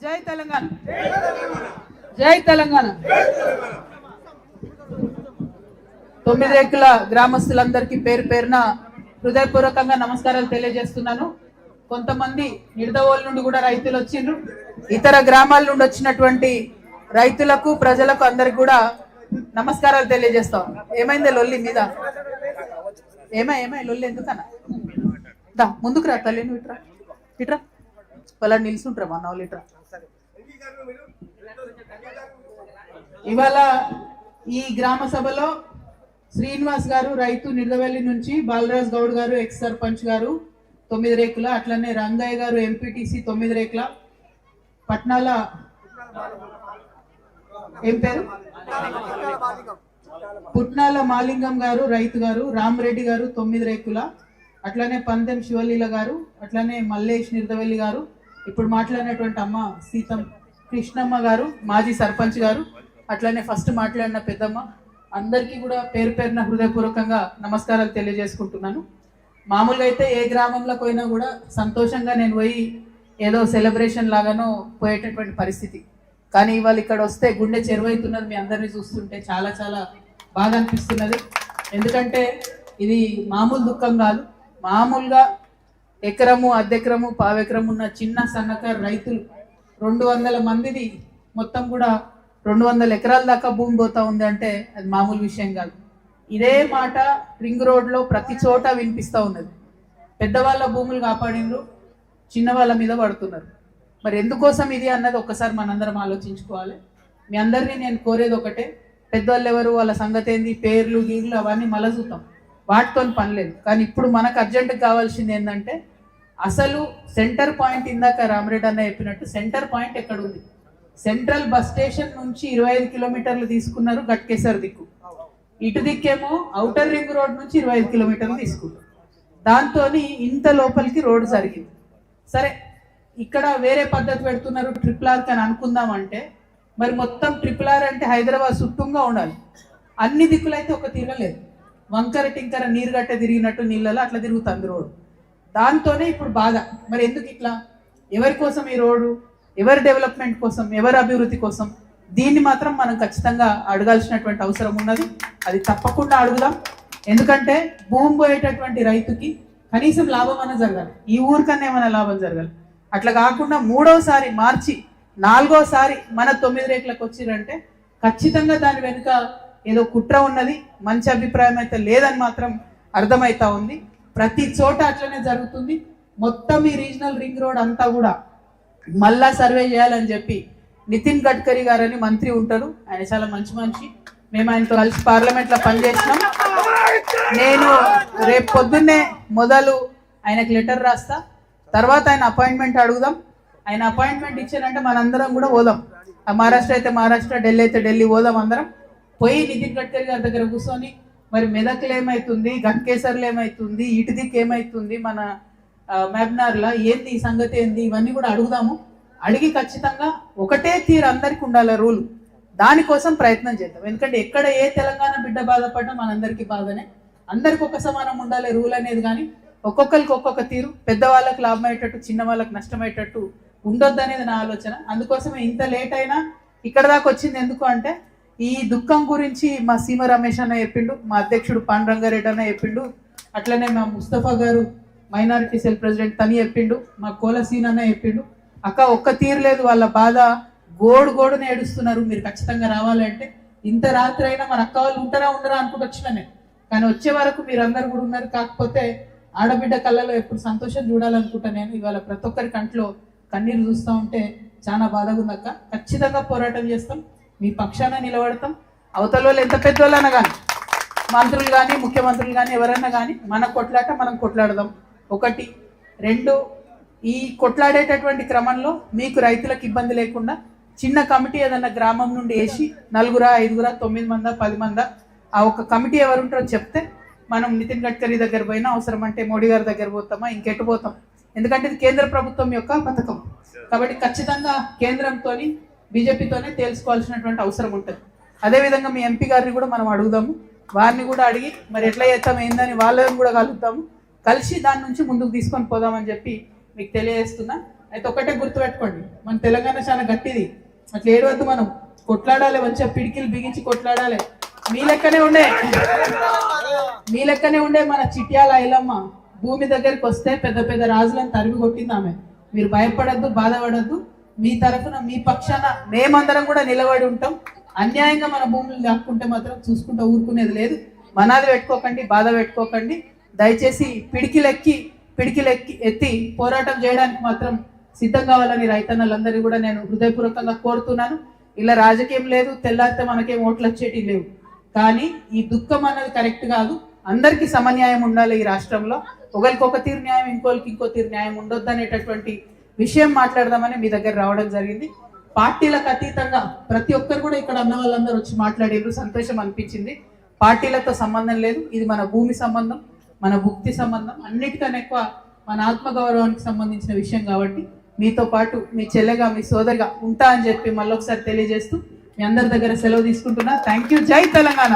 జై తెలంగాణ, జై తెలంగాణ. 9 రేకుల గ్రామస్తులందరికీ పేరు పేరున హృదయపూర్వకంగా నమస్కారాలు తెలియజేస్తున్నాను. కొంతమంది నిడదవోలు నుండి కూడా రైతులు వచ్చిండ్రు, ఇతర గ్రామాల నుండి వచ్చినటువంటి రైతులకు ప్రజలకు అందరికి కూడా నమస్కారాలు తెలియజేస్తాం. ఏమైంది లొల్లి మీద? ఏమై లొల్లి ఎందుకన్నా? దా ముందుకు రా తల్లి, ఇట్రా ఇట్రా, వాళ్ళ నిల్చుంటారా మా వాళ్ళు ఇట్రా. ఇవాళ ఈ గ్రామ సభలో శ్రీనివాస్ గారు రైతు నిడదవల్లి నుంచి, బాలరాజ్ గౌడ్ గారు ఎక్స్ సర్పంచ్ గారు 9 రేకుల, అట్లనే రంగయ్య గారు ఎంపీటీసీ 9 రేకుల, పట్నాల ఏం పేరు పుట్నాల మాలింగం గారు రైతు గారు, రామరెడ్డి గారు 9 రేకుల, అట్లనే పందెం శివలీల గారు, అట్లనే మల్లేష్ నిడదవల్లి గారు, ఇప్పుడు మాట్లాడినటువంటి అమ్మ సీతం కృష్ణమ్మ గారు మాజీ సర్పంచ్ గారు, అట్లనే ఫస్ట్ మాట్లాడిన పెద్దమ్మ, అందరికీ కూడా పేరు పేరున హృదయపూర్వకంగా నమస్కారాలు తెలియజేసుకుంటున్నాను. మామూలుగా అయితే ఏ గ్రామంలో పోయినా కూడా సంతోషంగా నేను పోయి ఏదో సెలబ్రేషన్ లాగానో పోయేటటువంటి పరిస్థితి. కానీ ఇవాళ ఇక్కడ వస్తే గుండె చెరువైతున్నది. మీ అందరినీ చూస్తుంటే చాలా చాలా బాగా అనిపిస్తున్నది. ఎందుకంటే ఇది మామూలు దుఃఖం కాదు. మామూలుగా ఎకరము, అర్ధెకరము, పావెకరము ఉన్న చిన్న సన్నకారు రైతులు 200 మందిది మొత్తం కూడా 200 ఎకరాల దాకా భూమి పోతా ఉంది అంటే అది మామూలు విషయం కాదు. ఇదే మాట రింగ్ రోడ్లో ప్రతి చోట వినిపిస్తూ ఉన్నది. పెద్దవాళ్ళ భూములు కాపాడిండ్రు, చిన్న వాళ్ళ మీద పడుతున్నారు. మరి ఎందుకోసం ఇది అన్నది ఒక్కసారి మనందరం ఆలోచించుకోవాలి. మీ అందరినీ నేను కోరేది ఒకటే, పెద్దవాళ్ళు ఎవరు, వాళ్ళ సంగతి ఏంది, పేర్లు గీర్లు అవన్నీ మళ్ళీ చూద్దాం, వాటితో పని లేదు. కానీ ఇప్పుడు మనకు అర్జెంటుగా కావాల్సింది ఏంటంటే అసలు సెంటర్ పాయింట్. ఇందాక రామరెడ్డి అన్న చెప్పినట్టు సెంటర్ పాయింట్ ఎక్కడ ఉంది? సెంట్రల్ బస్ స్టేషన్ నుంచి 25 కిలోమీటర్లు తీసుకున్నారు గట్కేసర్ దిక్కు, ఇటు దిక్కేమో ఔటర్ రింగ్ రోడ్ నుంచి 25 కిలోమీటర్లు తీసుకున్నారు. దాంతో ఇంత లోపలికి రోడ్డు జరిగింది. సరే, ఇక్కడ వేరే పద్ధతి పెడుతున్నారు RRR అని అనుకుందామంటే, మరి మొత్తం RRR అంటే హైదరాబాద్ చుట్టూగా ఉండాలి. అన్ని దిక్కులైతే ఒక తిరగలేదు, వంకర టింకర నీరు గట్ట తిరిగినట్టు నీళ్ళలో అట్లా తిరుగుతుంది రోడ్డు. దాంతోనే ఇప్పుడు బాధ. మరి ఎందుకు ఇట్లా? ఎవరి కోసం ఈ రోడ్డు? ఎవరి డెవలప్మెంట్ కోసం, ఎవరి అభివృద్ధి కోసం? దీన్ని మాత్రం మనం ఖచ్చితంగా అడగాల్సినటువంటి అవసరం ఉన్నది. అది తప్పకుండా అడుగుదాం. ఎందుకంటే భూమి పోయేటటువంటి రైతుకి కనీసం లాభం అన్న జరగాలి, ఈ ఊరికన్నా ఏమైనా లాభం జరగాలి. అట్లా కాకుండా 3వసారి మార్చి 4వసారి మన 9 రేకులకు వచ్చిరంటే ఖచ్చితంగా దాని వెనుక ఏదో కుట్ర ఉన్నది, మంచి అభిప్రాయం అయితే లేదని మాత్రం అర్థమవుతా ఉంది. ప్రతి చోట అట్లనే జరుగుతుంది. మొత్తం ఈ రీజనల్ రింగ్ రోడ్ అంతా కూడా మళ్ళా సర్వే చేయాలని చెప్పి నితిన్ గడ్కరీ గారని మంత్రి ఉంటారు, ఆయన చాలా మంచి మనిషి. మేము ఆయనతో కలిసి పార్లమెంట్లో పనిచేసినాం. నేను రేపు పొద్దున్నే మొదలు ఆయనకు లెటర్ రాస్తా, తర్వాత ఆయన అపాయింట్మెంట్ అడుగుదాం. ఆయన అపాయింట్మెంట్ ఇచ్చారంటే మనందరం కూడా పోదాం. మహారాష్ట్ర అయితే మహారాష్ట్ర, ఢిల్లీ అయితే ఢిల్లీ పోదాం. అందరం పోయి నితిన్ గడ్కరీ గారి దగ్గర కూర్చొని మరి మెదక్లు ఏమవుతుంది, గట్కేసర్లు ఏమవుతుంది, ఇటు దిక్కు ఏమవుతుంది, మన మహబూబ్నగర్లో ఏంది ఈ సంగతి ఏంది, ఇవన్నీ కూడా అడుగుదాము. అడిగి ఖచ్చితంగా ఒకటే తీరు అందరికి ఉండాలి రూలు. దానికోసం ప్రయత్నం చేద్దాం. ఎందుకంటే ఎక్కడ ఏ తెలంగాణ బిడ్డ బాధపడ్డా మనందరికీ బాధనే. అందరికి ఒక సమానం ఉండాలి రూల్ అనేది. కానీ ఒక్కొక్కరికి ఒక్కొక్క తీరు, పెద్దవాళ్ళకి లాభం అయ్యేటట్టు, చిన్న వాళ్ళకి నష్టమయ్యేటట్టు ఉండొద్దు అనేది నా ఆలోచన. అందుకోసమే ఇంత లేట్ అయినా ఇక్కడ దాకా వచ్చింది. ఎందుకు అంటే ఈ దుఃఖం గురించి మా సీమ రమేష్ అన్న చెప్పిండు, మా అధ్యక్షుడు పాండురంగారెడ్డి అన్న చెప్పిండు, అట్లనే మా ముస్తఫా గారు మైనారిటీ సెల్ ప్రెసిడెంట్ తని చెప్పిండు, మా కోలసీన్ అన్న చెప్పిండు. అక్క ఒక్క తీరు లేదు, వాళ్ళ బాధ గోడుని ఏడుస్తున్నారు. మీరు ఖచ్చితంగా రావాలంటే ఇంత రాత్రి అయినా మన అక్క వాళ్ళు ఉంటారా ఉండరా అనుకుంటూ వచ్చినా నేను. కానీ వచ్చే వరకు మీరు అందరు కూడా ఉన్నారు. కాకపోతే ఆడబిడ్డ కళ్ళలో ఎప్పుడు సంతోషం చూడాలనుకుంటా నేను. ఇవాళ ప్రతి ఒక్కరి కంట్లో కన్నీరు చూస్తూ ఉంటే చాలా బాధగా ఉంది అక్క. ఖచ్చితంగా పోరాటం చేస్తాం, మీ పక్షాన నిలబడతాం. అవతల వాళ్ళు ఎంత పెద్దవాళ్ళైనా కానీ, మంత్రులు కానీ ముఖ్యమంత్రులు కానీ ఎవరైనా కానీ, మన కొట్లాట మనం కొట్లాడదాం. 1, 2 ఈ కొట్లాడేటటువంటి క్రమంలో మీకు రైతులకు ఇబ్బంది లేకుండా చిన్న కమిటీ ఏదన్నా గ్రామం నుండి వేసి 4, 5, 9 మంది 10 మంది ఆ ఒక కమిటీ ఎవరు ఉంటారో చెప్తే మనం నితిన్ గడ్కరీ దగ్గర పోయినా, అవసరం అంటే మోడీ గారి దగ్గర పోతామా, ఇంకెటు పోతాం. ఎందుకంటే ఇది కేంద్ర ప్రభుత్వం యొక్క పథకం కాబట్టి ఖచ్చితంగా కేంద్రంతో బీజేపీతోనే తేల్చుకోవాల్సినటువంటి అవసరం ఉంటుంది. అదేవిధంగా మీ ఎంపీ గారిని కూడా మనం అడుగుదాము, వారిని కూడా అడిగి మరి ఎట్లా చేస్తాం ఏందని వాళ్ళని కూడా కలుద్దాము, కలిసి దాని నుంచి ముందుకు తీసుకొని పోదామని చెప్పి మీకు తెలియజేస్తున్నా. అయితే ఒక్కటే గుర్తుపెట్టుకోండి, మన తెలంగాణ చాలా గట్టిది, అట్లా ఏడవద్దు, మనం కొట్లాడాలి, మంచిగా పిడికిలు బిగించి కొట్లాడాలి. మీ లెక్కనే ఉండే మన చిట్యాల ఐలమ్మ భూమి దగ్గరికి వస్తే పెద్ద పెద్ద రాజులను తరిమి కొట్టింది ఆమె. మీరు భయపడద్దు, బాధపడద్దు, మీ తరఫున మీ పక్షాన మేమందరం కూడా నిలబడి ఉంటాం. అన్యాయంగా మన భూములు లాక్కుంటే మాత్రం చూసుకుంటూ ఊరుకునేది లేదు. మనాది పెట్టుకోకండి, బాధ పెట్టుకోకండి. దయచేసి పిడికిలెక్కి ఎత్తి పోరాటం చేయడానికి మాత్రం సిద్ధం కావాలని రైతన్నలందరినీ కూడా నేను హృదయపూర్వకంగా కోరుతున్నాను. ఇలా రాజకీయం లేదు, తెల్లారితే మనకేం ఓట్లు వచ్చేటి లేవు, కానీ ఈ దుఃఖం అన్నది కరెక్ట్ కాదు. అందరికీ సమన్యాయం ఉండాలి ఈ రాష్ట్రంలో. ఒకరికి ఒక తీరు న్యాయం, ఇంకోరికి ఇంకో తీరు న్యాయం ఉండొద్దు అనేటటువంటి విషయం మాట్లాడదామని మీ దగ్గర రావడం జరిగింది. పార్టీలకు అతీతంగా ప్రతి ఒక్కరు కూడా ఇక్కడ అన్న వాళ్ళందరూ వచ్చి మాట్లాడేందుకు సంతోషం అనిపించింది. పార్టీలతో సంబంధం లేదు, ఇది మన భూమి సంబంధం, మన భుక్తి సంబంధం, అన్నిటికన్నా ఎక్కువ మన ఆత్మగౌరవానికి సంబంధించిన విషయం కాబట్టి మీతో పాటు మీ చెల్లెగా, మీ సోదరిగా ఉంటా అని చెప్పి మళ్ళొకసారి తెలియజేస్తూ మీ అందరి దగ్గర సెలవు తీసుకుంటున్నా. Thank you. జై తెలంగాణ.